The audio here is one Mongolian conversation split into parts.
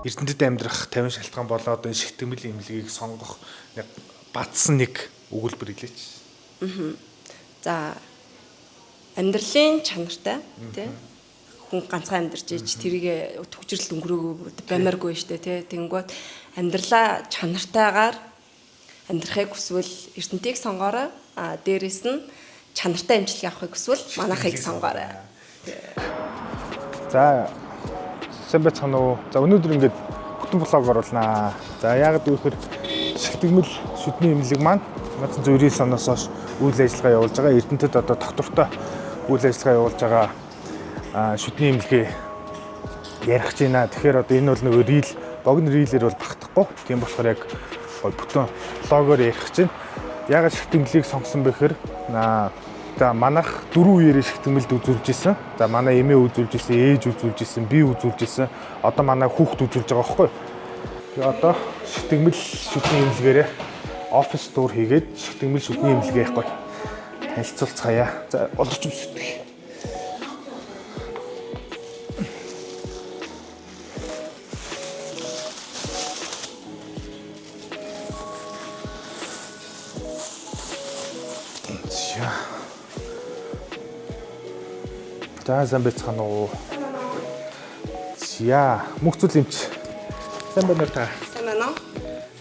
Эрдэнэтэд амьдрах 50 шалтгаан болоо одоо шигтгэмэл имлэгийг сонгох бадсан нэг өгүүлбэр хэлээч. За амьдралын чанартай тий хүн ганцхан амьдарч иж тэрийг төгжрөл өнгөрөөгөө баймааргүй штэ тий тэнгуут амьдралаа чанартайгаар амьдрахыг хүсвэл эрдэнэтийг сонгоорой. Дээрээс нь чанартай амжилт авахыг хүсвэл манайхыг сонгоорой. За сайн байцгаана уу. За өнөөдөр ингээд бүтэн блог оруулнаа. За яагаад гэвэл шигтгэмэл шүдний имлэг маань 1999 оноос хойш үйл ажиллагаа явуулж байгаа. Эрдэнэтэд одоо тогтвортой үйл ажиллагаа явуулж байгаа шүдний имлэгээ ярих гэж байна. Тэгэхээр одоо энэ бол нөгөө рил богино рилээр бол багтахгүй. Тийм болохоор яг бүтэн блогоор ярих гэж байна. Яагаад шигтгэмлийг сонгосон бэ гэхээр за манайх 4 үеэрээ шигтгэмэлд үзүүлж исэн. За манай эмээ үзүүлж исэн, ээж үзүүлж исэн, би үзүүлж исэн. Одоо манай хүүхд үзүүлж байгаа байхгүй. Тэгээ одоо шигтгэмэл шүдний имлэгээрээ офис тур хийгээд шигтгэмэл шүдний имлэгээ яахгүй танилцуулцгаая. За боловч үсдэг. За сайн байцгаана уу. За мөхцөл юмч. Сайн байна уу та? Сайн байна уу?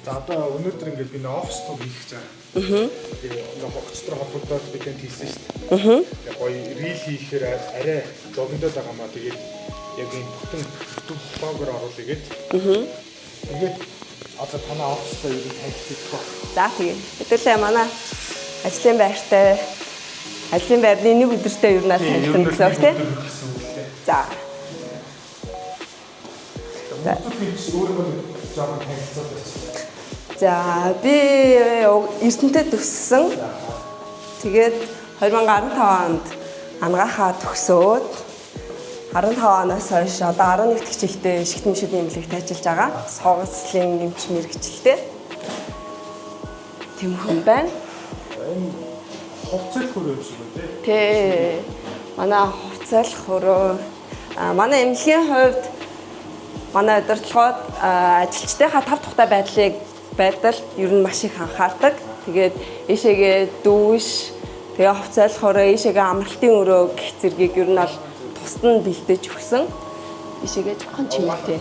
За одоо өнөөдөр ингээд би нэг офис тур хийх гэж байгаа. Тэгээ нэг хогцтор холбогдоод бидэнд хийсэн шүү дээ. Тэгээ гоё рил хийхээр арай зогиндоод байгаа маа. Тэгээд яг энэ бүтэн блогоор оруулъя гээд. Тэгээд одоо танай офистай юу танилцуулах вэ? За тэгээ. Хэдүүлээ манай ажлын байртай ажлын байрны нэг өдөртөө юу надад танилцсан гэсэн үг тийм. За. За би Эрдэнэтэд төссөн. Тэгээд 2015 онд ангаахаа төгсөөд 15 оноос хойш одоо 11 дэх жилдээ шигтгэмэл шүдний имлэгт ажиллаж байгаа. Согцлын эмч мэргэжилтэй. Тэм хүн байна. Хувцас хөрөө юм шиг үү те? Тэ. Манай хувцас хөрөө. Манай эмнэлгийн хувьд манай удирдлагууд ажилчдынхаа тав тухтай байдал ер нь маш их анхаардаг. Тэгээд ийшээгээ дүүш, тэгээ хувцас хөрөө, ийшээгээ амралтын өрөө гэх зэргийг ер нь бол тусад нь бэлдэж өгсөн. Ийшээгээ жоохон чимээтэй.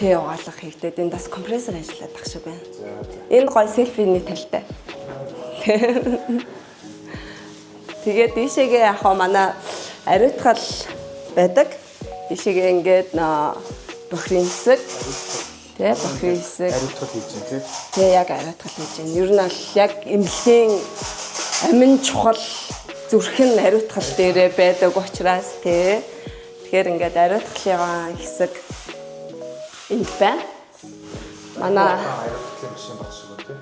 Тэ угаалга хийгдээд энэ бас компрессор ажиллаад тах шиг байна. Энэ гой селфиний талтай. Тэгээд ийшээгээ яг манай ариутгал байдаг. Ийшээгээ ингээд бохрын хэсэг тий бохрын хэсэг ариутгал хийж байна тий. Тий яг ариутгал хийж байна. Ер нь бол яг эмнэлгийн амин чухал зүрх нь ариутгал дээрээ байдаг учраас тий. Тэгэхээр ингээд ариутгалын хэсэг энд байна. Манай ариутгалын машин баг шиг үү тий.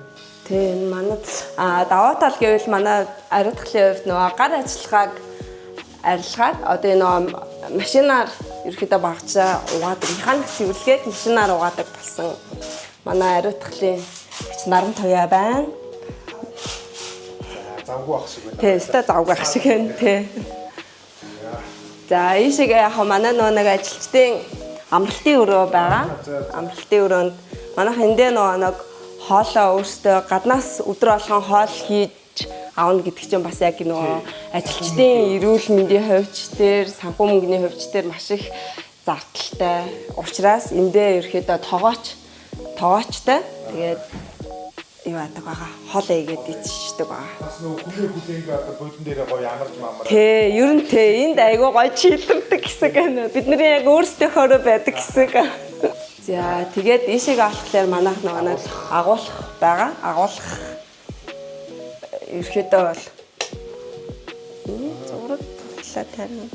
Тийм манад даваа тал гэвэл манай ариутгалын хувьд нөгөө гар ажиллагааг арилгаад одоо нөгөө машинаар ерөөхдөө багцаа угаадаг механик цэвэрлэгээд машинаар угаадаг болсон манай ариутгалын наран туяа байна. Завгүй ах шиг байна. Тийм өстой завгүй ах шиг байна тий. За ийшээгээ яг манай нөгөө нэг ажилчдын амралтын өрөө байгаа. Амралтын өрөөнд манайх эндээ нөгөө нэг хоолоо өөртөө гаднаас өдөр болгон хоол хийж аавна гэдэг чинь бас яг нөгөө ажилчдын эрүүл мэндийн хувьч дээр санхүү мөнгөний хувьч дээр маш их зардалтай. Учираас эндээ ерөөхдөө тоогоочтой. Тэгээд юу яадаг байгаа. Хоол ийгээд идчихдэг байгаа. Бас нөгөө хүлээнгээ одоо бодон дээрээ гоё амарч маамаар. Тэ, ер нь тэ энд айгүй гоё чийлэрдэг хэсэг байна. Бидний яг өөрсдийнхөө байдаг хэсэг. За тэгээд ийшээгээ болохоор манайх нэг агуулах байгаа. Агуулах ерөөхдөө бол зураг туслаад тарина.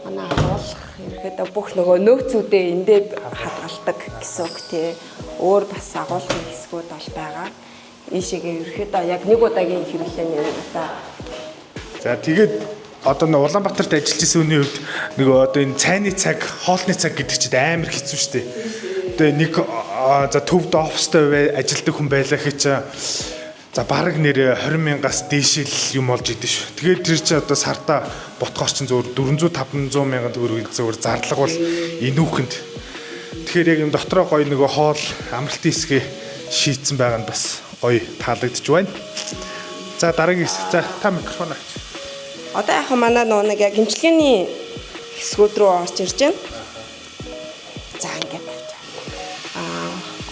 Манай агуулах ерөөхдөө бүх нөгөө нөөцүүдээ эндээ хадгалдаг гэсэн үг тий. Өөр бас агуулгын хэсгүүд бол байгаа. Ийшээгээ ерөөхдөө яг нэг удаагийн хэрэглээний удаа. За тэгээд одоо нэг Улаанбаатарт ажиллаж исэн хүний хувьд нөгөө одоо энэ цайны цаг, хоолны цаг гэдэг чинь амар хэцүү шүү дээ. Тэгээ нэг за төвд офстой ажилладаг хүн байлаа гэж за бараг нэр 20,000-аас дээшэл юм болж идэв шүү. Тэгээд тэр чинь одоо сартаа ботхоор чинь зөвөр 400-500 мянган төгрөг зөвөр зарлага бол энүүхэнд. тэгэхээр яг юм дотроо гоё нөгөө хоол амралтын хэсгээ шийдсэн байгаа нь бас гоё таалагдж байна. За дараагийн хэсэг. За та микрофон авч. Одоо яг манай нэг яг имчилгээний хэсгүүд рүү орж ирж байна. За ингээд авчаа.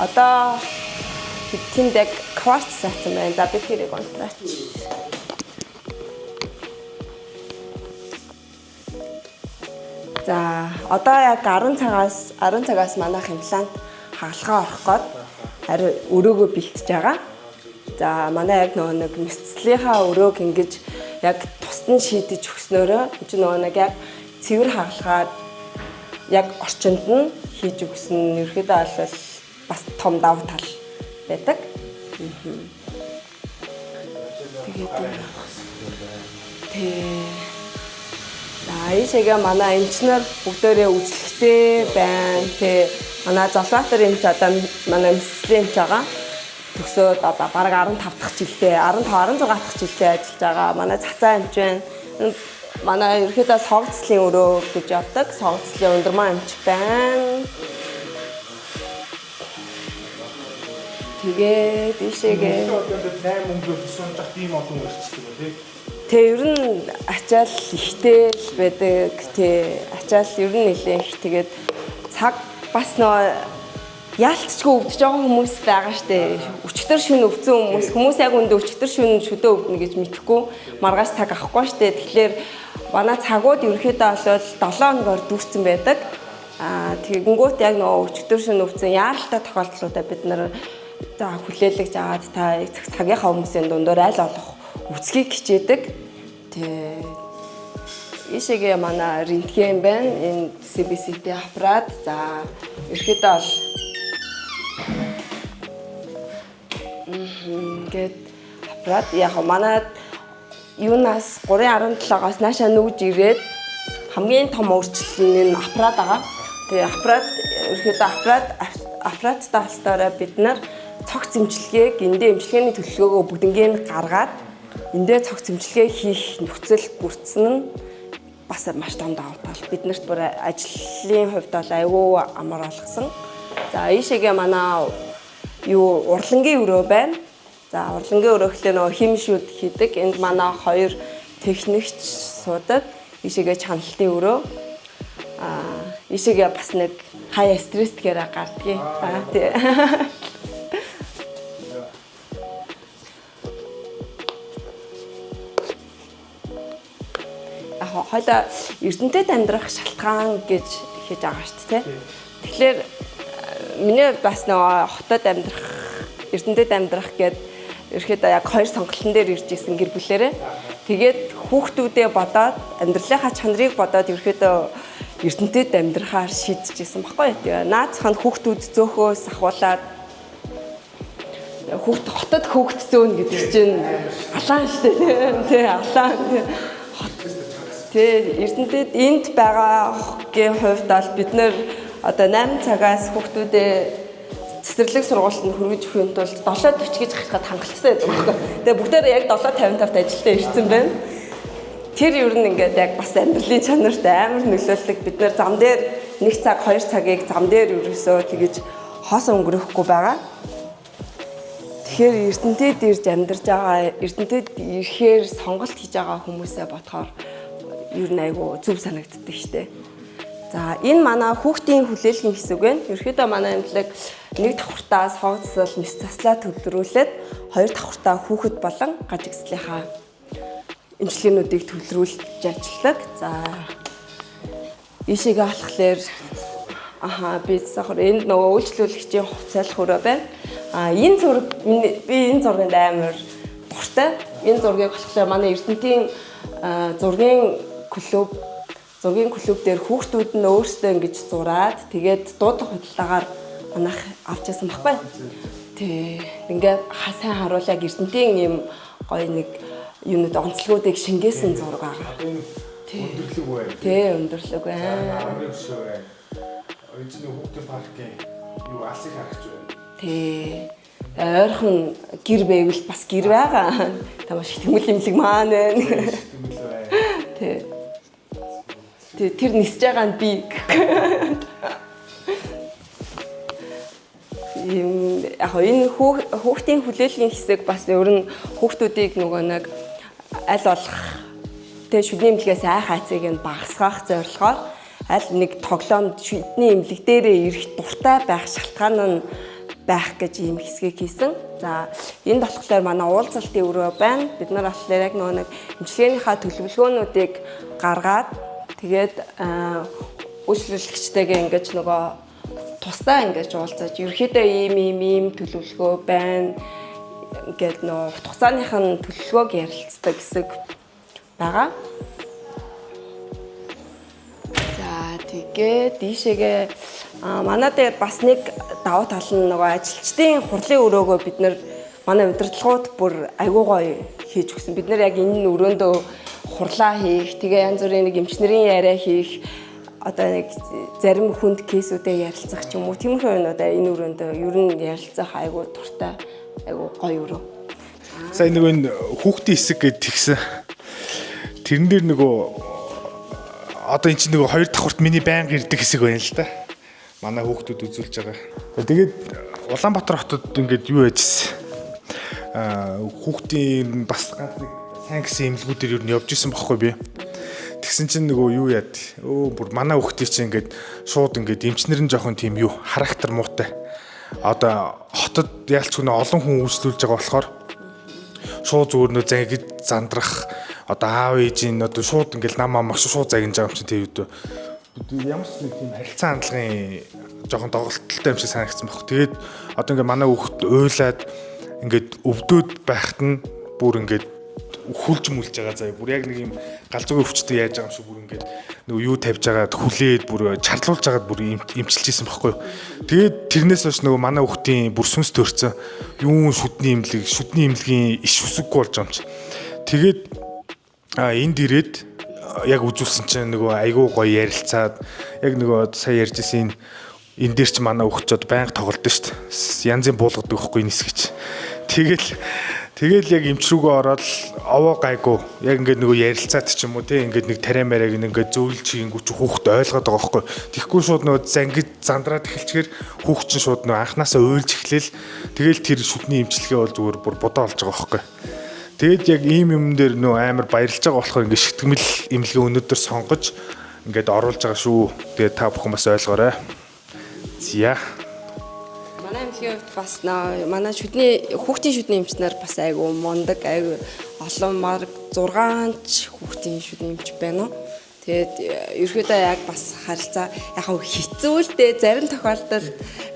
Одоо тэнд яг кварц саасан байна. За би тэрийг унтраач. За одоо яг 10 цагаас манайх имплант хагалгаа орох гээд харин өрөөгөө бэлтэж байгаа. За манай яг нэг мэсцлийнхаа өрөөг ингэж яг тусад нь шийдэж өгснөөрөө чи нэг яг цэвэр хагалгаад яг орчинд нь хийж өгсөн. Ерөөдөө бол бас том давуу тал байдаг. Тэгээд ийшээгээ манай эмчнэр бүгдээрээ үзлэгтэй байна. Тэ манай Золбаатар эмч одоо манай мэсцлийн эмч байгаа. Төгсөөд одоо бараг 15 дахь жилдээ 16 дахь жилдээ ажиллаж байгаа. Манай цацаа эмч байна. Манай ерөөдөө сонгоцлын өрөө гэж явдаг. Сонгоцлын өндөрмөн эмч байна. Тэгээд ийшээгээ 8 өнгөөр сунжах тийм олон өрчдөг ба тий. Тэ ер нь ачаал ихтэй л байдаг. Тэ ачаал ер нь нэлээ их. Тэгээд цаг бас нөө яалтчгүй өвдөж байгаа хүмүүс байгаа штэ. Өчтөр шөнө өвдсөн хүмүүс яг өндөө өчтөр шөнө шөдөө өвднө гэж мэдхгүй маргааш цаг авахгүй штэ. Тэгэхээр манай цагууд ерөөхдөө бол 7 хоногор дүүрсэн байдаг. Тэгэнгүүт яг нөө өчтөр шөнө өвдсөн яаралтай тохиолдлуудаа бид нар за хүлээлгэж аваад та цагийнхаа хүмүүсийн дундуур аль олох үцгийг хичээдэг. Ийшээгээ манай рентген байна. Энэ CBCT аппарат. За ерөөхдөө бол ингээд аппарат яг манай юунаас 3.17-аас наашаа нүгж ирээд хамгийн том өөрчлөл нь аппарат байгаа. Тэгээ аппарат ерөөхдөө аппараттай холбоотойгоор бид нар цогц эмчилгээг эндээ эмчилгээний төлөвлөгөөгөө бүгднийг гаргаад эндээ цогц эмчилгээ хийх нөхцөл бүрдсэн нь бас маш том давуу тал. Биднэрт бүр ажлын хувьд бол аюу амар болгосон. За ийшээгээ манай урлагийн өрөө байна. За урлагийн өрөө гэхлээр нөгөө хим шүүд хийдэг. Энд манай 2 техникч суудаг. Ийшээгээ чаналтын өрөө. Ийшээгээ бас нэг хаяа стрессгээр гардгийг. Тий. Хойло Эрдэнэтэд амьдрах шалтгаан гэж хийж байгаа шүү дээ. Тэгэхээр миний бас нөгөө хотод амьдрах, Эрдэнэтэд амьдрах гээд ерөөхдөө яг 2 сонголтын дээр ирж исэн гэр бүлээрээ. Тэгээд хүүхдүүдээ бодоод амьдралынхаа чанарыг бодоод ерөөхдөө Эрдэнэтэд амьдрахаар шийдэж исэн баггүй. Тэгээ наацхан хүүхдүүд зөөхөөс ахуулаад хотод хүүхд зөөнө гэдэг чинь алаан шүү дээ. Тий, алаан. Тэ Эрдэнэтэд энд байгаагийн хувьд бол бид нэр одоо 8 цагаас хүүхдүүдээ цэцэрлэг сургуульд хүргэж өгөхийн тулд 7:40 гэж гаргахад хангалттай байдаг байхгүй. Тэгээ бүгдээр яг 7:55-д ажилдаа ирсэн байна. Тэр ер нь ингээд яг бас амьдралын чанарт амар нөлөөлдөг. Бид нэр зам дээр 1 цаг 2 цагийг зам дээр ерөөсөө тэгэж хоосон өнгөрөхгүй байгаа. Тэгэхээр Эрдэнэтэд ирж амьдарч байгаа, Эрдэнэтэд ирэхээр сонголт хийж байгаа хүмүүсээ бодохоор ер нь айгу зөв санагддаг штэ. За энэ манай хүүхдийн хүлээлгийн хэсэг байна. Ерөөхдөө манай эмнэлэг 1 давхартаа согцсол мэс заслаа төвлөрүүлээд 2 давхартаа хүүхэд болон гажигслынхаа эмчилгээнүүдийг төвлөрүүлж ажилладаг. За ийшээгээ алхахлаар би сахар энд нөгөө үйлчлүүлэгчийн хувцайлах өрөө байна. Энэ зураг би энэ зургийн амар дуртай. Энэ зургийг болохоор манай Эрдэнэтийн зургийн клуб дээр хүүхдүүд нь өөрсдөө ингэж зураад тэгээд дуудлага хөдөлгаагаар манайх авч яасан баггүй. Тэг ингээд сайн харуул яг Эрдэнэтийн ийм гоё нэг юунууд онцлогуудыг шингээсэн зураг байгаа. Өндөрлөг бай. Тий, өндөрлөг байна. Оригинал хүүхдийн паркийн юу алсыг харагч байна. Тий. Ойрхон гэр байвал бас гэр байгаа. Тамаа шитгэмэл имлэг маань байна. Тий. Тэр нисэж байгаа нь би. тийм яг энэ хүүхдийн хүлээлгийн хэсэг бас ер нь хүүхдүүдийг нөгөө нэг аль болох тэг шүдний имлэгээс айхайцыг нь багасгах зорилгоор аль нэг тоглоомд шүдний имлэг дээрээ ирэх дуртай байх шалтгаан нь байх гэж ийм хэсгийг хийсэн. За энд болохоор манай уулзалтын өрөө байна. Бид нар болохоор яг нөгөө нэг эмчилгээнийхээ төлөвлөгөөнүүдийг гаргаад тэгээд үйлчлүүлэгчтэйгээ ингэж нөгөө тусдаа ингэж уулзаж ерөөхдөө ийм төлөвлөгөө байна. Ингээд нөгөө урт хугацааных нь төлөвлөгөөг ярилцдаг хэсэг байгаа. За тэгээд дийшээгээ манай дээр бас нэг давуу тал нь нөгөө ажилчдын хурлын өрөөгөө бид нар манай удирдлагууд бүр айгуу гоё хийж өгсөн. Бид нар яг энэ өрөөндөө хурлаа хийх, тэгээ янз бүрийн нэг эмчнэрийн яриа хийх, одоо нэг зарим хүнд кейсүүдээ ярилцах ч юм уу. Тиймэрхүү юмудаа энэ өрөөндөө ер нь ярилцах айгуу дуртай, айгуу гоё өрөө. Сая нөгөө энэ хүүхдийн хэсэг гэд тэгсэн. Тэрэн дээр нөгөө одоо эн чинь нөгөө хоёр давхурт миний байнга ирдэг хэсэг байна л да. Манай хүүхдүүд үзүүлж байгаа. Тэгээд Улаанбаатар хотод ингээд юу яжсэн. Хүүхдийн бас ганц нэг сайн гэсэн имлгүүдээр ер нь явж исэн бохоггүй би. Тэгсэн чинь нөгөө юу яад. Бүр манай хүүхдийн чинь ингээд шууд ингээд эмчнэр нь жоохон тийм юу характер муутай. Одоо хотод яалч гэнэ олон хүн үйлчлүүлж байгаа болохоор шууд зүгээр нөө загид зандрах одоо аав ээжийн одоо шууд ингээд нам мах шууд загинж байгаа юм чинь тэр үед ямар ч нэг тийм харилцаа хандлагын жоохон доголдолтой юм шиг санагдсан баг. Тэгээд одоо ингээд манай хүүхд уйлаад ингээд өвдөөд байхад нь бүр ингээд хүлж мүлж байгаа заяа. Бүр яг нэг юм галзуугийн өвчтөд яаж байгаа юм шиг бүр ингээд нөгөө юу тавьж байгаад хүлээд бүр чарлуулж байгаад бүр имчилж исэн баггүй юу. Тэгээд тэрнээс хойш нөгөө манай хүүхдийн бүр сүнс төрцөн юу шүдний имлэгийн иш үсэггүй болж байгаа юм чи. Тэгээд энд ирээд яг үзүүлсэн чинь нөгөө айгуу гоё ярилцаад яг нөгөө сая ярьжсэн энэ дээр ч манай хүүхдүүд байнга тоглолдсон шүү дээ. Янзын буулгадаг байхгүй нисгэж. Тэгэл яг эмч рүүгээ ороод овоо гайгүй яг ингээд нөгөө ярилцаад ч юм уу те ингээд нэг тариа мараг ингээд зөөлж хийнгүүч хүүхд ойлгоод байгаа байхгүй. Тэгэхгүй шууд нөгөө зангид зандраад эхэлчихээр хүүхд чинь шууд нөгөө анханасаа уйлж эхлээл тэгэл тэр шүдний эмчилгээ бол зүгээр бүр будаа болж байгаа байхгүй. Тэгэд яг ийм юм дээр нөгөө амар баярлж байгаа болохоор ингээд шигтгэмэл имлэгээ өнөөдөр сонгож ингээд оруулж байгаа шүү. Тэгээд та бүхэн бас ойлгоорой. Зя. Манай эмчилгээ бас манай хүүхдийн шүдний эмчнэр бас айгу мундаг айгу олон марг 6 хүүхдийн шүдний эмч байна уу. Тэгээд ерөөдөө яг бас харилцаа яг хэцүү л дээ зарим тохиолдолд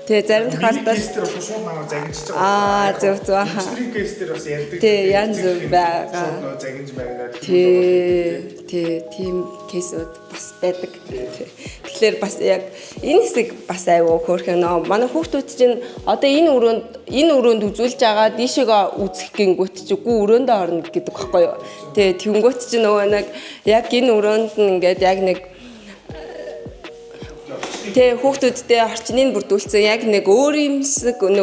шууд намайг загинжиж байгаа. Зөв. Эмчнэрийн кейсээр бас ярьдаг. Янз бүр байгаа. Шууд загинж байна. Тийм кейсүүд бас байдаг. Тэгэхээр бас яг энэ хэсэг бас айгүй хөөрхөн нөө манай хүүхдүүд чинь одоо энэ өрөөнд үзүүлж байгаа дийшээгээ үзэх гингүүт чи үгүй өрөөндөө орно гэдэг багхгүй юу. Тэнгүүт чи нөгөө нэг яг энэ өрөөнд нь ингээд яг нэг хүүхдүүдтэй орчныг бүрдүүлсэн яг нэг өөрийнхөө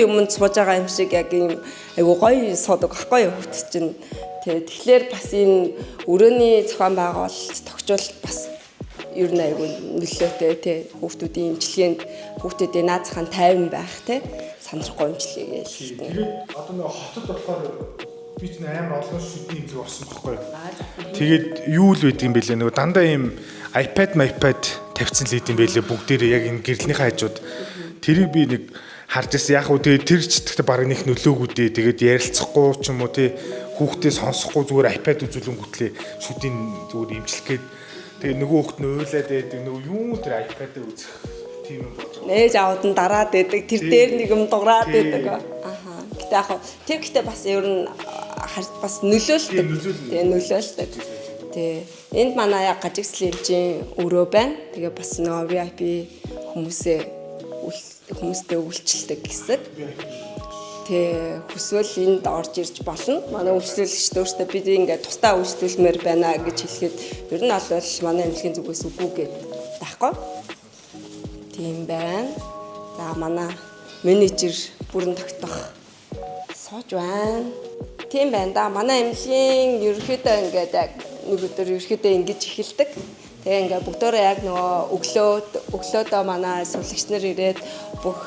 юмд сууж байгаа юм шиг яг ийм айгу гоё суудаг байхгүй юу хүүхд чинь. Тэгэхээр бас энэ өрөөний зохион байгуулалт тогтчвол бас ер нь айгу нөлөөтэй хүүхдүүдийн эмчилгээнд хүүхдүүдийн наад зах нь тайван байх сандрахгүй эмчилгээ хийлгэнэ. Тэгээд одоо нэг хотод болохоор би ч амар олон шүдний имлэг орсон байхгүй юу. Тэгээд юу л байд юм бэлээ нөгөө дандаа ийм iPad тавьсан л идэм байлээ бүгдээрээ яг энэ гэрлийнхээ хажууд тэрийг би нэг харж ирсэн яг уу тэгээд тэр ч гэхдээ баг нэг нөлөөгүй дээ тэгээд ярилцахгүй ч юм уу хүүхдээ сонсохгүй зүгээр iPad үзүүлэнгүүтлээ шүдийн зүгээр имжлэх гээд тэгээд нөгөө хүүхд нь уйлаад байдаг нөгөө юу тэр iPad-ыг үзэх тийм юм болж байгаа. Ээж аауд нь дараад байдаг тэр дээр нэг юм дуурайд байдаг. Гэтэ яг тэр гэхдээ бас ер нь бас нөлөөлдөг. Нөлөөлдөг. Энд манай яг гажигслын эмчийн өрөө байна. Тэгээ бас нөгөө VIP хүмүүстэй үйлчлдэг хэсэг. Хүсвэл энд орж ирж болно. Манай үйлчлүүлэгчд өөртөө бид ингээд тусдаа үйлчлүүлмээр байна гэж хэлэхэд ер нь бол манай эмнэлгийн зүгээс үгүй гэдэг таахгүй. Тийм байна. За манай менежер бүрэн тогтох сууж байна. Тийм байна да. Манай эмнэлгийн ерөнхийдөө ингээд яг нэг өдөр ерөнхийдөө ингэж эхэлдэг. Тэгээ ингээд бүгдөө яг нөгөө өглөөдөө манай сувлагч нар ирээд бүх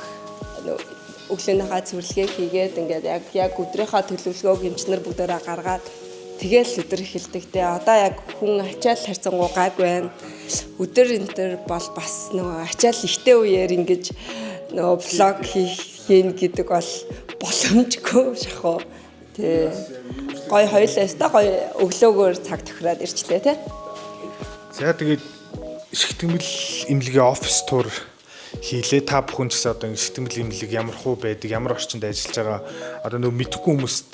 өглөөнийхөө цэвэрлэгээ хийгээд ингээд яг өдрийнхөө төлөвлөгөөг эмчнэр бүгдээрээ гаргаад тэгэл өдөр эхэлдэг те. Одоо яг хүн ачаал харьцангуй гайг байна. Өдөр энтер бол бас нөгөө ачаал ихтэй үеэр ингэж нөгөө влог хийн гэдэг бол боломжгүй шахуу. Тэ. Гой хоёлаа өстой гой өглөөгөр цаг тохироод ирчлээ те. За тэгээд шигтгэмэл имлэгийн офис тур хийлээ. Та бүхэн ч гэсэн одоо шигтгэмэл имлэг ямар хуу байдаг, ямар орчинд ажиллаж байгаа одоо нөгөө мэдхгүй хүмүүст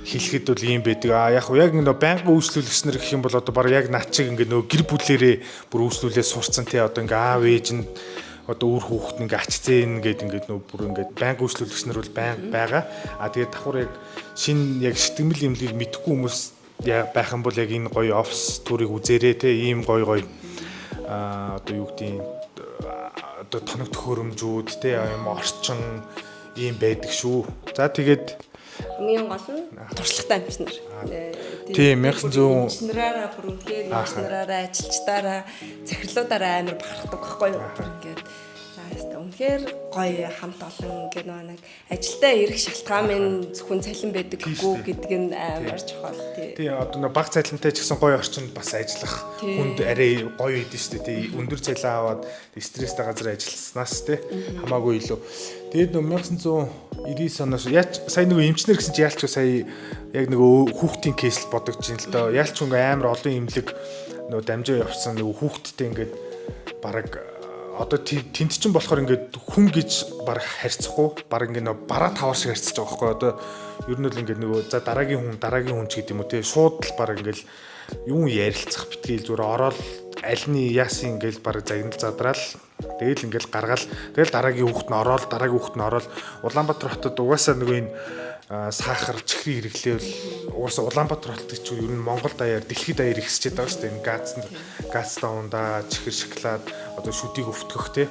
хэлэхэд бол ийм байдаг. Яг нөгөө байнгын үйлчлүүлэгч нар гэх юм бол одоо баг яг над чиг ингээ нөгөө гэр бүлэрээ бүр үйлчлүүлээ сурцсан те. Одоо ингээ аав ээж нь одоо үр хүүхэд ингээ ач зээн гэдэг ингээ нөгөө бүр ингээ байнгын үйлчлүүлэгч нар бол байнга байгаа. Тэгээд давхар яг шинэ яг шигтгэмэл имлэгийг мэдхгүй хүмүүс байх юм бол яг энэ гоё офис турыг үзээрэй те. Ийм гоё одоо юу гэдэг одоо тоног төхөөрөмжүүд те юм орчин ийм байдаг шүү. За тэгээд хамгийн гол нь туршлагатай эмчнэр. Тийм 1900 эмчнэраараа бүр үнхээр эмчнэраараа ажилчдаараа захирлуудаараа амар бахархдаг байхгүй юу? Ингээд за яста үнхээр гоё хамт олон ингээд нэг ажилдаа ирэх шалтгаан минь зөвхөн цалин байдаг гэхгүй гэдэг нь амар чухал тий. Тийм одоо нэг баг цалинтай ч гэсэн гоё орчинд бас ажиллах хүнд арай гоё идэв шүү дээ тий. Өндөр цалин аваад стресстэй газар ажилласнаас тий хамаагүй илүү. Тэгээд 1999 оноос сая нөгөө эмчнэр гэсэн чинь яалч сая яг нөгөө хүүхдийн кейс бодогдож байна л доо. Яалч амар олон имлэг нөгөө дамжаа явсан нөгөө хүүхдтэй ингээд бараг одоо тэнд чинь болохоор ингээд хүн гэж бараг харьцахгүй бараг ингээд нөгөө бараа тавар шиг харьцаж байгаа байхгүй одоо ер нь л ингээд нөгөө за дараагийн хүн ч гэдэг юм уу те шууд л бараг ингээд юм ярилцах битгийл зүгээр ороод аль нь яасан ингээд бараг загнал задраал тэгэл ингээд гаргаал тэгэл дараагийн хүүхэд нь ороод Улаанбаатар хотод угаасаа нөгөө энэ сахар чихрийн хэрэглээл угаасаа Улаанбаатар хотод ч ер нь Монгол даяар дэлхийд даяар ихсчихэд байгаа шүү дээ энэ газ таунда чихэр шоколад одоо шүдийг өвтгөх те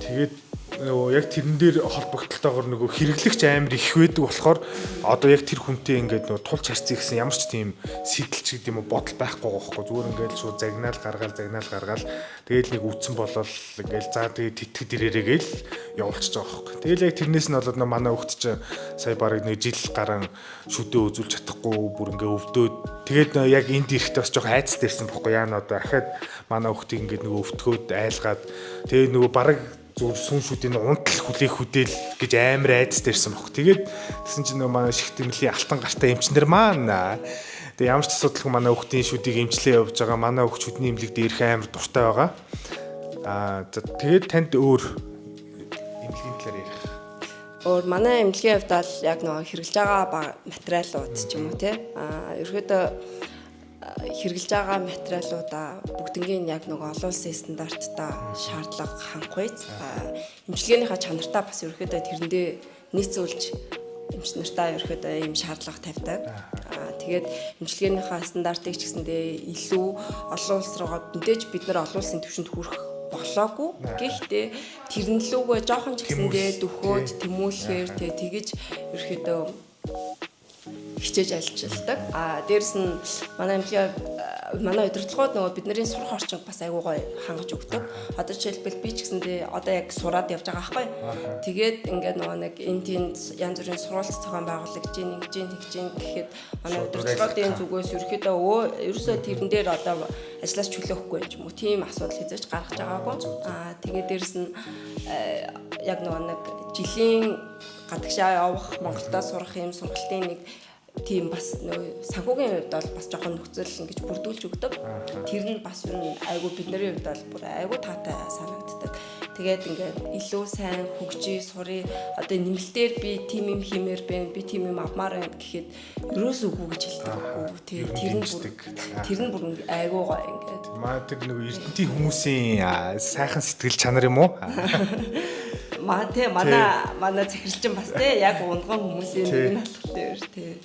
тэгээд нөгөө яг тэрэн дээр холбогдлолтойгоор нөгөө хэрэглэгч амар их байдаг болохоор одоо яг тэр хүнтэй ингээд нөгөө тулч харьцах гэсэн ямар ч тийм сэтэлч гэдэг юм уу бодол байхгүй байгаа байхгүй зүгээр ингээд шууд загнаал гаргаал тэгэл нэг үтсэн болол ингээд за тэгээд тэтгэд ирээрээ гээл явуулчихж байгаа байхгүй тэгэл яг тэрнээс нь болоод манай хөгт чинь сая барыг нэг жил гарan шүдээ үзүүлж чадахгүй бүр ингээд өвдөөд тэгээд яг энд ирэхдээ бас жоохон айцтай ирсэн байхгүй яана одоо ахаад манай хөгтийг ингээд нөгөө өвтгөөд айлгаад тэгээд нөгөө бараг зүр сүн шүдийн унтал хүлээх гэж амар айдастай ирсэн баг. Тэгээд тэгсэн чинь нөгөө манай шигтгэмлийн алтан гартай эмчнэр маань тэгээ ямар ч асуудалгүй манай хүүхдийн шүдийг эмчлээ явж байгаа. Манай хүүхд шүдний эмнэлэгт ирэх амар дуртай байгаа. За тэгээд танд өөр эмнэлгийн талаар ярих. Өөр манай эмнэлгийн хувьд бол яг нөгөө хэрэглэж байгаа материалууд ч юм уу те. Ерөөдөө хэрэглэж байгаа материалуудаа бүгднгийн яг нөгөө олон улсын стандарттай шаардлага хангах үйс эмчилгээнийхээ чанартаа бас ерөөхдөө тэрэндээ нийцүүлж эмч нартаа ерөөхдөө ийм шаардлага тавьдаг. Тэгээд эмчилгээнийхээ стандартыг ч гэсэндээ илүү олон улс руугаа мэдээж бид нар олон улсын түвшинд хүрэх болоогүй. Гэхдээ тэрнлүүгээ жоохон ч гэсэндээ дөхөөд тэмүүлэхээр тэгэж ерөөхдөө хичээж ажилладаг. Дээрэс нь манай удирдлагууд нөгөө бидний сурах орчинг бас айгуу гоё хангаж өгдөг. Одоо жишээлбэл би ч гэсэндээ одоо яг сураад явж байгаа байхгүй. Тэгээд ингээд нөгөө нэг энэ тэнд янз бүрийн сурвалж зохион байгуулагч ингэж гэхэд манай удирдлагуудын зүгээс ерөөсөө тэрэн дээр одоо ажиллаж чөлөөхгүй юм уу? Тийм асуудал хийж гаргаж байгаагүй. Тэгээд дээрэс нь яг нөгөө нэг жилийн гадагшаа явах Монголда сурах юм сургалтын нэг тийм бас нөгөө санхүүгийн хувьд бол бас жоохон нөхцөл ингэж бүрдүүлж өгдөг. Тэр нь бас юу айгу бидний хувьд бол бүр айгу таатай санагддаг. Тэгээд ингээд илүү сайн хөгжиж сурыг одоо нэмэлтээр би тим юм хиймээр байна. Би тим юм авмаар байна гэхэд ерөөс үгүй гэж хэлдэг. Тэр нь бүр айгу гоё ингээд. Маа тэр нөгөө эрдэнтийн хүмүүсийн сайхан сэтгэл чанар юм уу? Манай захирлчин бас те яг унган хүмүүсийн нэг нь алхахлаа тий.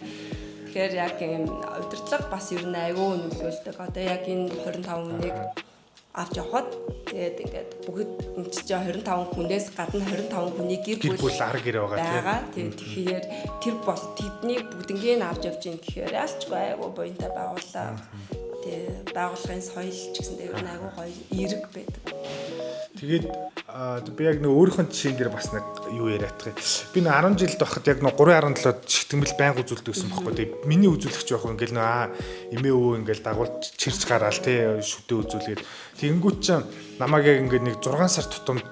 Тэгэхээр яг юм удирдлага бас ер нь айгүй нөлөөлдөг. Одоо яг энэ 25 хүнийг авч явхад тэгээд ингээд бүгд энэ чинь 25 хүнээс гадна 25 хүний гэр бүл арга гэр байгаа тийм. Тэгэхээр тэр бол тэднийг бүгднийг авч явж ийн гэхээр ялчгүй айгүй буянтай байгууллаа. Тэгээ байгууллагын соёл ч гэсэн дээр нь айгүй гоё эерэг байдаг. Тэгээд би яг нэг өөрийнхөө жишээн дээр бас нэг юу яриад байгаа. Би нэг 10 жилд байхад яг нэг 3.7 шигтгэмэл байнга үзүүлдэг байсан байхгүй. Тэгээд миний үзүүлэгч байх ингээл нөө эмээ өвөө ингээл дагуулж чирч гараал тий шүтээ үзүүлгээд. Тэгэнгүүт ч намайг яг ингээд нэг 6 сар тутамд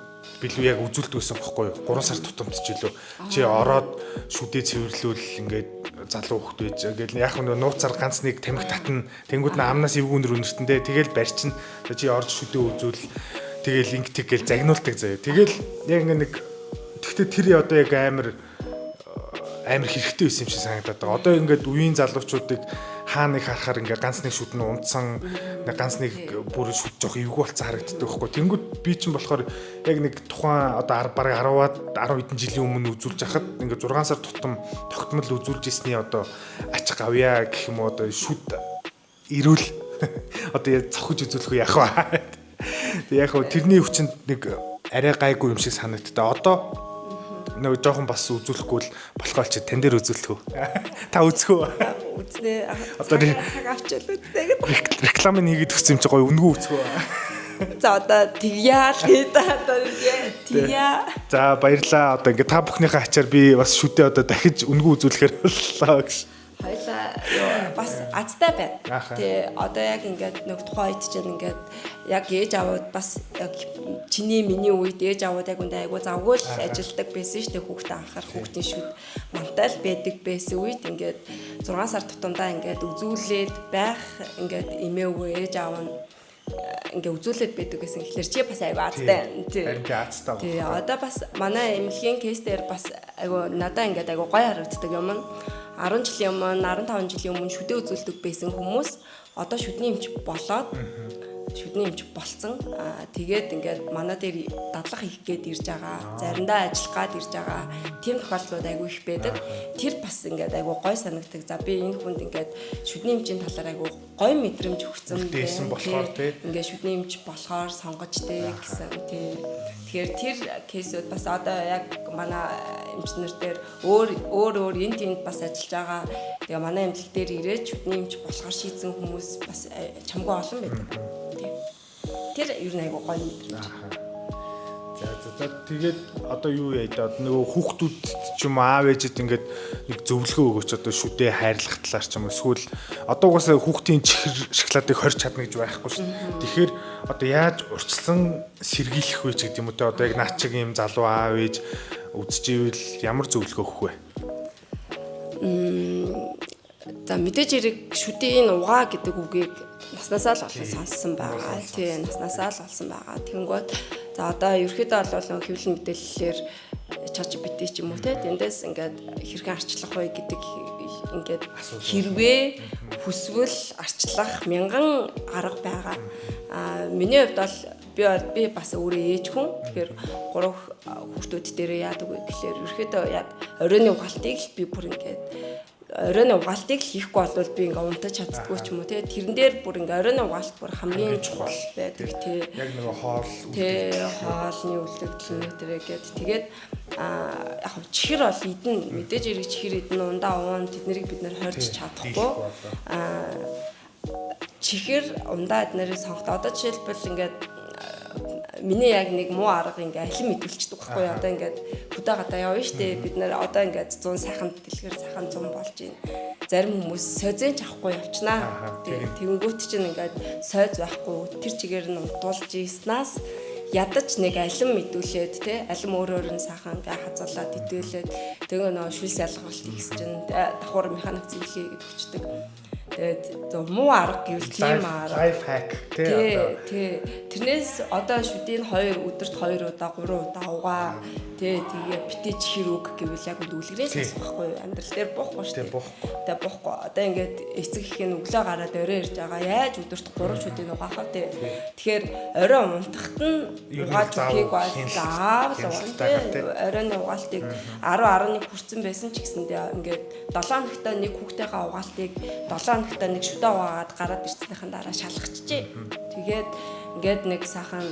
билүү яг үзүүлдэг байсан байхгүй юу? 3 сар тутамд ч илүү. Чи ороод шүдээ цэвэрлүүл ингээд залуу хөхт байж. Ингээл яг нэг нууцаар ганц нэг тамхи татна. Тэнгүүд нь амнаас эвгүүнэр үнэртэндээ тэгэл барьчин. Чи орж шүдээ үзүүл. Тэгэл ингэдэг гэл загнуулдаг заяа. Тэгэл яг нэг тэгтээ тэр одоо яг амар хэрэгтэй байсан юм шиг санагдаад байгаа. Одоо ингээд үеийн залуучуудыг хаа нэг харахаар ингээд ганц нэг шүд нь унтсан, ганц нэг бүр шүд жоох эвгүй болцсон харагддаг байхгүй. Тэнгүүд би чинь болохоор яг нэг тухайн одоо бараг 10-аад 10 хэдэн жилийн өмнө үзүүлж хахад ингээд 6 сар тутам тогтмол үзүүлж ирсний одоо ачиг авъя гэх юм уу одоо шүд ирүүл одоо цохиж үзүүлэх яах вэ? Яг хөө тэрний хүчинд нэг арай гайгүй юм шиг санагдтаа. Одоо нэг жоохон бас үзүүлэхгүй л болохгүй ч тань дээр үзүүлэх үү? Та үзэх үү? Үзнэ. Одоо цаг авчил үзнэ гэдэг. Реклам хийгээд өгсөн юм чи гоё үнгүү үзэх үү? За одоо тэгяа л тэгяа. За баярлаа. Одоо ингээ та бүхнийхээ ачаар би бас шүдээ одоо дахиж үнгүү үзүүлэхээр боллоо гэж. Хоёлаа бас азтай байна. Тэ одоо яг ингээд нэг тухайн үед чинь ингээд яг ээж аваад бас яг чиний миний үед ээж аваад яг үндэ айгу завгүй л ажилдаг байсан шүү дээ. Хүүхдээ анхаар хүүхдийн шүд мантай л байдаг байсан үед ингээд 6 сар тутамдаа ингээд үзүүлээд байх ингээд эмээ өвөө ээж аав нь ингээ үзүүлээд байдаг гэсэн. Тэгэхээр чи бас айгу азтай. Харин азтай. Тий одоо бас манай эмнэлгийн кейс дээр бас айгу надаа ингээд айгу гоё харагддаг юм. 10 жилийн өмнө 15 жилийн өмнө шүдээ үзүүлдэг байсан хүмүүс одоо шүдний эмч болоод шүдний эмч болцсон. Тэгээд ингээд манай дээр дадлага хийх гээд ирж байгаа. Заримдаа ажиллах гад ирж байгаа. Тийм тохиолдлууд айгүй их байдаг. Тэр бас ингээд айгүй гой санагдаг. За би энэ хүнд ингээд шүдний эмчийн талаар айгүй гой мэдрэмж өгсөн байсан болохоор тий. Ингээд шүдний эмч болохоор сонгож тий гэсэн тий. Тэгэхээр тэр кейсүүд бас одоо яг манай эмчнэр дээр өөр энэ тиймд бас ажиллаж байгаа. Тэгээ манай эмнэлэг дээр ирээд шүдний эмч болохоор шийдсэн хүмүүс бас чамгүй олон байдаг. Тэр ер нь айгуу гоё мэдрэмж. За тэгээд одоо юу яа нөгөө хүүхдүүд ч юм аав ээжэд ингээд нэг зөвлөгөө өгөөч одоо шүдээ хайрлах талаар ч юм уу эсвэл одоо угаасаа хүүхдийн чихэр шоколадыг хорж чадна гэж байхгүй шүү дээ. Тэгэхээр одоо яаж урьдчилан сэргийлэх вэ ч гэдэг юм уу те одоо яг наа чиг юм залуу аав ээж үзчихвэл ямар зөвлөгөө өгөх вэ? За мэдээж хэрэг шүдийн угаа гэдэг үгийг наснасаа л олон сонссон байгаа. Тий, наснасаа л олсон байгаа. Тэнгүүд за одоо ерөөхдөө бол хэвлэл мэдээллээр ChatGPT ч юм уу те тэндээс ингээд хэрхэн арчлах вэ гэдэг ингээд хэрвээ хүсвэл арчлах мянган арга байгаа. Миний хувьд бол би бас өөрөө ээж хүн. Тэгэхээр 3 хүүхдүүд дээрээ яадаг вэ гэхээр ерөөхдөө яг оройн угаалтыг л би бүр ингээд оройн угаалтыг л хийхгүй бол би ингээ унтаж чаддгүй ч юм уу те тэрэн дээр бүр ингээ оройн угаалт бүр хамгийн чухал байдаг те яг нэг хоол хоолны үлдэгдэл нэтэрэ гээд тэгээд яг чихэр бол идэн мэдээж хэрэг чихэр идэн ундаа уун тэднийг бид нэр хорж чадахгүй чихэр ундаа эднэрээ сонгоход одоо жишээлбэл ингээд миний яг нэг муу арга ингээ ахин мэдүүлчихдэг байхгүй одоо ингээд хөдөө гадаа явна штэ бид нэр одоо ингээд 100 сайхан дэлгэр сайхан 100 болж байна. Зарим хүмүүс сойзэн ч авахгүй явчнаа. Тэгэнгүүт чинь ингээд сойз байхгүй тэр чигээр нь унтуулж ийснаас ядаж нэг алим мэдүүлээд те алим өөр нь сайхан ингээ хазуулаад идүүлээд тэгээ нөгөө шүлс ялгалт хийх чинь давхар механик зөвлөе гэж хүчдэг. Тэгээд муу арга гэвэл тийм арга. Life hack тий. Тэрнээс одоо шүдийн 2 өдөрт 2 удаа 3 удаа угаа. Тэгээ битээ чихэр үг гэвэл яг үлгэрээс асахгүй амьдрал дээр буухгүй шүү дээ. Тэгээ буухгүй. Одоо ингээд эцэг ихийн өглөө гараад орой ирж байгаа. Яаж өдөрт 3 шүдийн угаах вэ? Тэгэхээр орой унтахт нь угааж өгөхийг заавал оройн угаалтыг 10-11 хүрсэн байсан ч гэсэндээ ингээд 7 хоногтой нэг хүүхдийнхээ угаалтыг 7 хоногтой нэг шүдээ угаагаад гараад ирснийхэн дараа шалгачжээ. Тэгээд ингээд нэг сайхан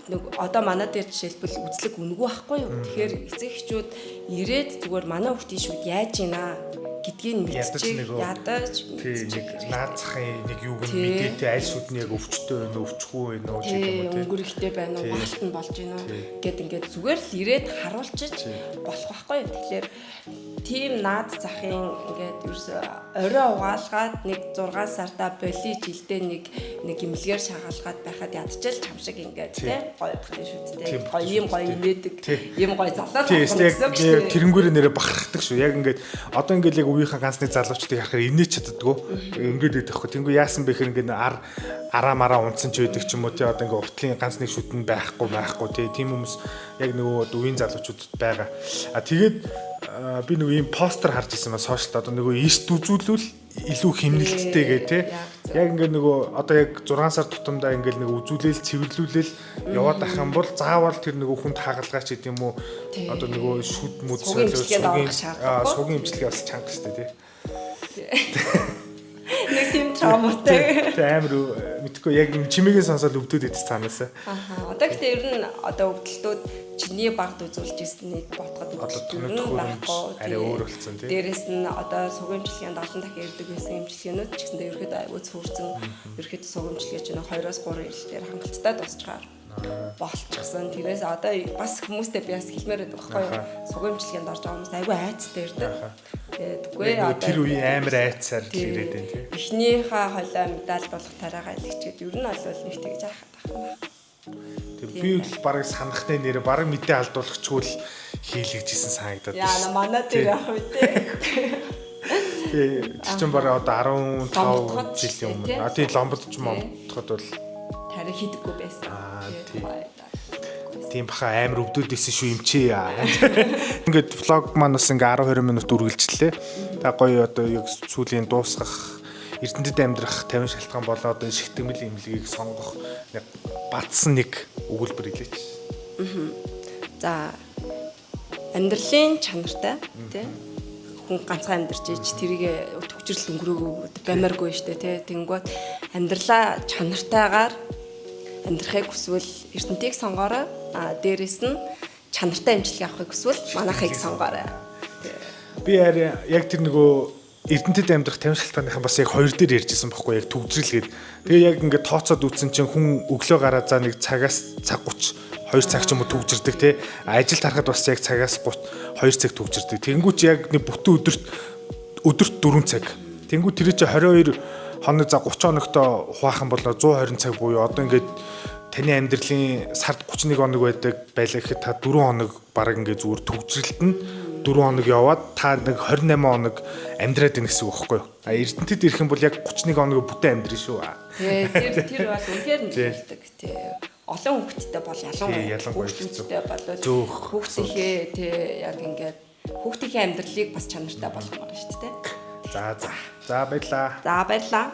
нэг одоо манай дээр жишээлбэл үзлэг үнэгүй байхгүй юу. Тэгэхээр эцэг эхчүүд ирээд зүгээр манай хүүхдийн шүд яаж ийна гэдгийг мэдчих ядаж тий нэг наацхын нэг юуг нь мэдээтэй аль шүд нь яг өвчтөй байна уу өвчгүй байна уу ч юм уу тий өнгөрөхтэй байна уу гаалт нь болж байна уу гэд ингээд зүгээр л ирээд харуулчиж болох байхгүй юу. Тэгэхээр тийм наад захын ингээд ерөөсө орой угаалгаад нэг 6 сартаа боли жилдээ нэг имлэгээр шагаалгаад байхад ядчил чам шиг ингээд тий гоё бүхэн шүттэй гоё юм гоё инээдэг юм гоё залуу гэсэн. Тэрнгүүрээ нэрээ бахархдаг шүү. Яг ингээд одоо ингээд яг үеийнхээ ганц нэг залуучдыг харахаар инээж чаддггүй. Ингээд идэх байхгүй. Тэнгүү яасан бэ гэхээр ингээд араа мараа унтсан ч байдаг ч юм уу тий одоо ингээд уртлын ганц нэг шүт нь байхгүй тий тийм хүмүүс яг нөгөө үеийн залуучуудад байгаа. Тэгээд би нөгөө ийм постэр харж ирсэн ба сошиалд одоо нөгөө эрт үзүүлвэл илүү хэмнэлттэй гэ тий яг ингээд нөгөө одоо яг 6 сар тутамдаа ингээд нэг үзүүлэл цэвэрлүүлэл яваад ах юм бол заавал тэр нөгөө хүнд хагалгаач гэдэг юм уу одоо нөгөө шүд мүд сугийн имчилгээ бас чанга штэ тий нэг тийм травматай амар мэдхгүй яг чимээгийн сонсоод өвдөд идэж цаанаасаа одоо гэхдээ ер нь одоо өвдөлтүүд чиний багт үзүүлж ирснийг бодоход өвдөлтүүд байхгүй арай өөр болсон тий дээрэс нь одоо сугамжилгээнд олон дахин ирдэг байсан имчилгээнүүд ч гэсэндээ ерөөхдөө аюул цөөрцөн ерөөхдөө сугамжилгээ чинь 2-3 жилээр хангалттай дуусчихаар болчихсон. Тэрээс одоо бас хүмүүстэй би бас хэлмээр байдаг байхгүй юу? Сугамжилгээнд орж байгаа хүмүүс аюул айцтай ирдэг. Тэгэдгүй одоо тэр үеийн амар айцаар ирээд байна тий. Эхнийхээ хоолой медаль болох тариагаа илгэчихэд ер нь бол нэг тэгж яахад байна. Би л барыг санахны нэр барыг мэдээ алдуулахчгүй л хийлгэжсэн санагдаад байна. Яа манай дээр явах үедээ. Тэр чинь бараг одоо 15 жилийн өмнө. Тийм ломбод ч момдоход бол тарих хийдэггүй байсан. Тийм баха амар өвдөдөөсөн шүү юм чи яа. Ингээд влог маань бас ингээ 10-20 минут үргэлжлэлээ. Та гоё одоо яг сүүлийн дуусгах Эрдэнэтэд амьдрах 50 шалтгаан болоод энэ шигтэмэл имлэгийг сонгох нэг батсан нэг өгүүлбэр хэлээч. За амьдралын чанартай тий хүн ганцхан амьдарч иж тэрийг төвчрөл өнгөрөөгөө баймааргүй штэ тий тэнгуут амьдралаа чанартайгаар амьдрахыг хүсвэл Эрдэнэтийг сонгоорой. Дээрэс нь чанартай имчилгээ авахыг хүсвэл манайхыг сонгоорой. Би яг тэр нөгөө Эрдэнэтэд амьдрах 50 шалтгааныхан бас яг хоёр дээр ярьжсэн байхгүй яг төгжрэлгээд. Тэгээ яг ингээд тооцоод үтсэн чинь хүн өглөө гараад за нэг цагаас цаг 30 2 цаг ч юм уу төгжирдэг тий. Ажил тарахад бас яг цагаас 2 цаг төгжирдэг. Тэнгүүч яг нэг бүтэн өдөрт 4 цаг. Тэнгүү тэр чинь 22 хоног за 30 хоногтой хуваах юм бол 120 цаг буюу одоо ингээд таны амьдралын сард 31 хоног байдаг байлаа гэхэд та 4 хоног бараг ингээд зүгээр төгжрэлт нь 4 хоног яваад та нэг 28 хоног амьдраад ийн гэсэн үг байхгүй юу? Эрдэнэтэд ирэх юм бол яг 31 хоног бүтэн амьдрын шүү. Тэр бол үнэхээр нөлөөлдөг тий. Олон хүүхэдтэй бол ялангуяа хүүхэдтэй болоод хүүхдийнхээ тий яг ингээд хүүхдийнхээ амьдралыг бас чанартай болгомоор шүү дээ. За баярлаа. За баярлаа.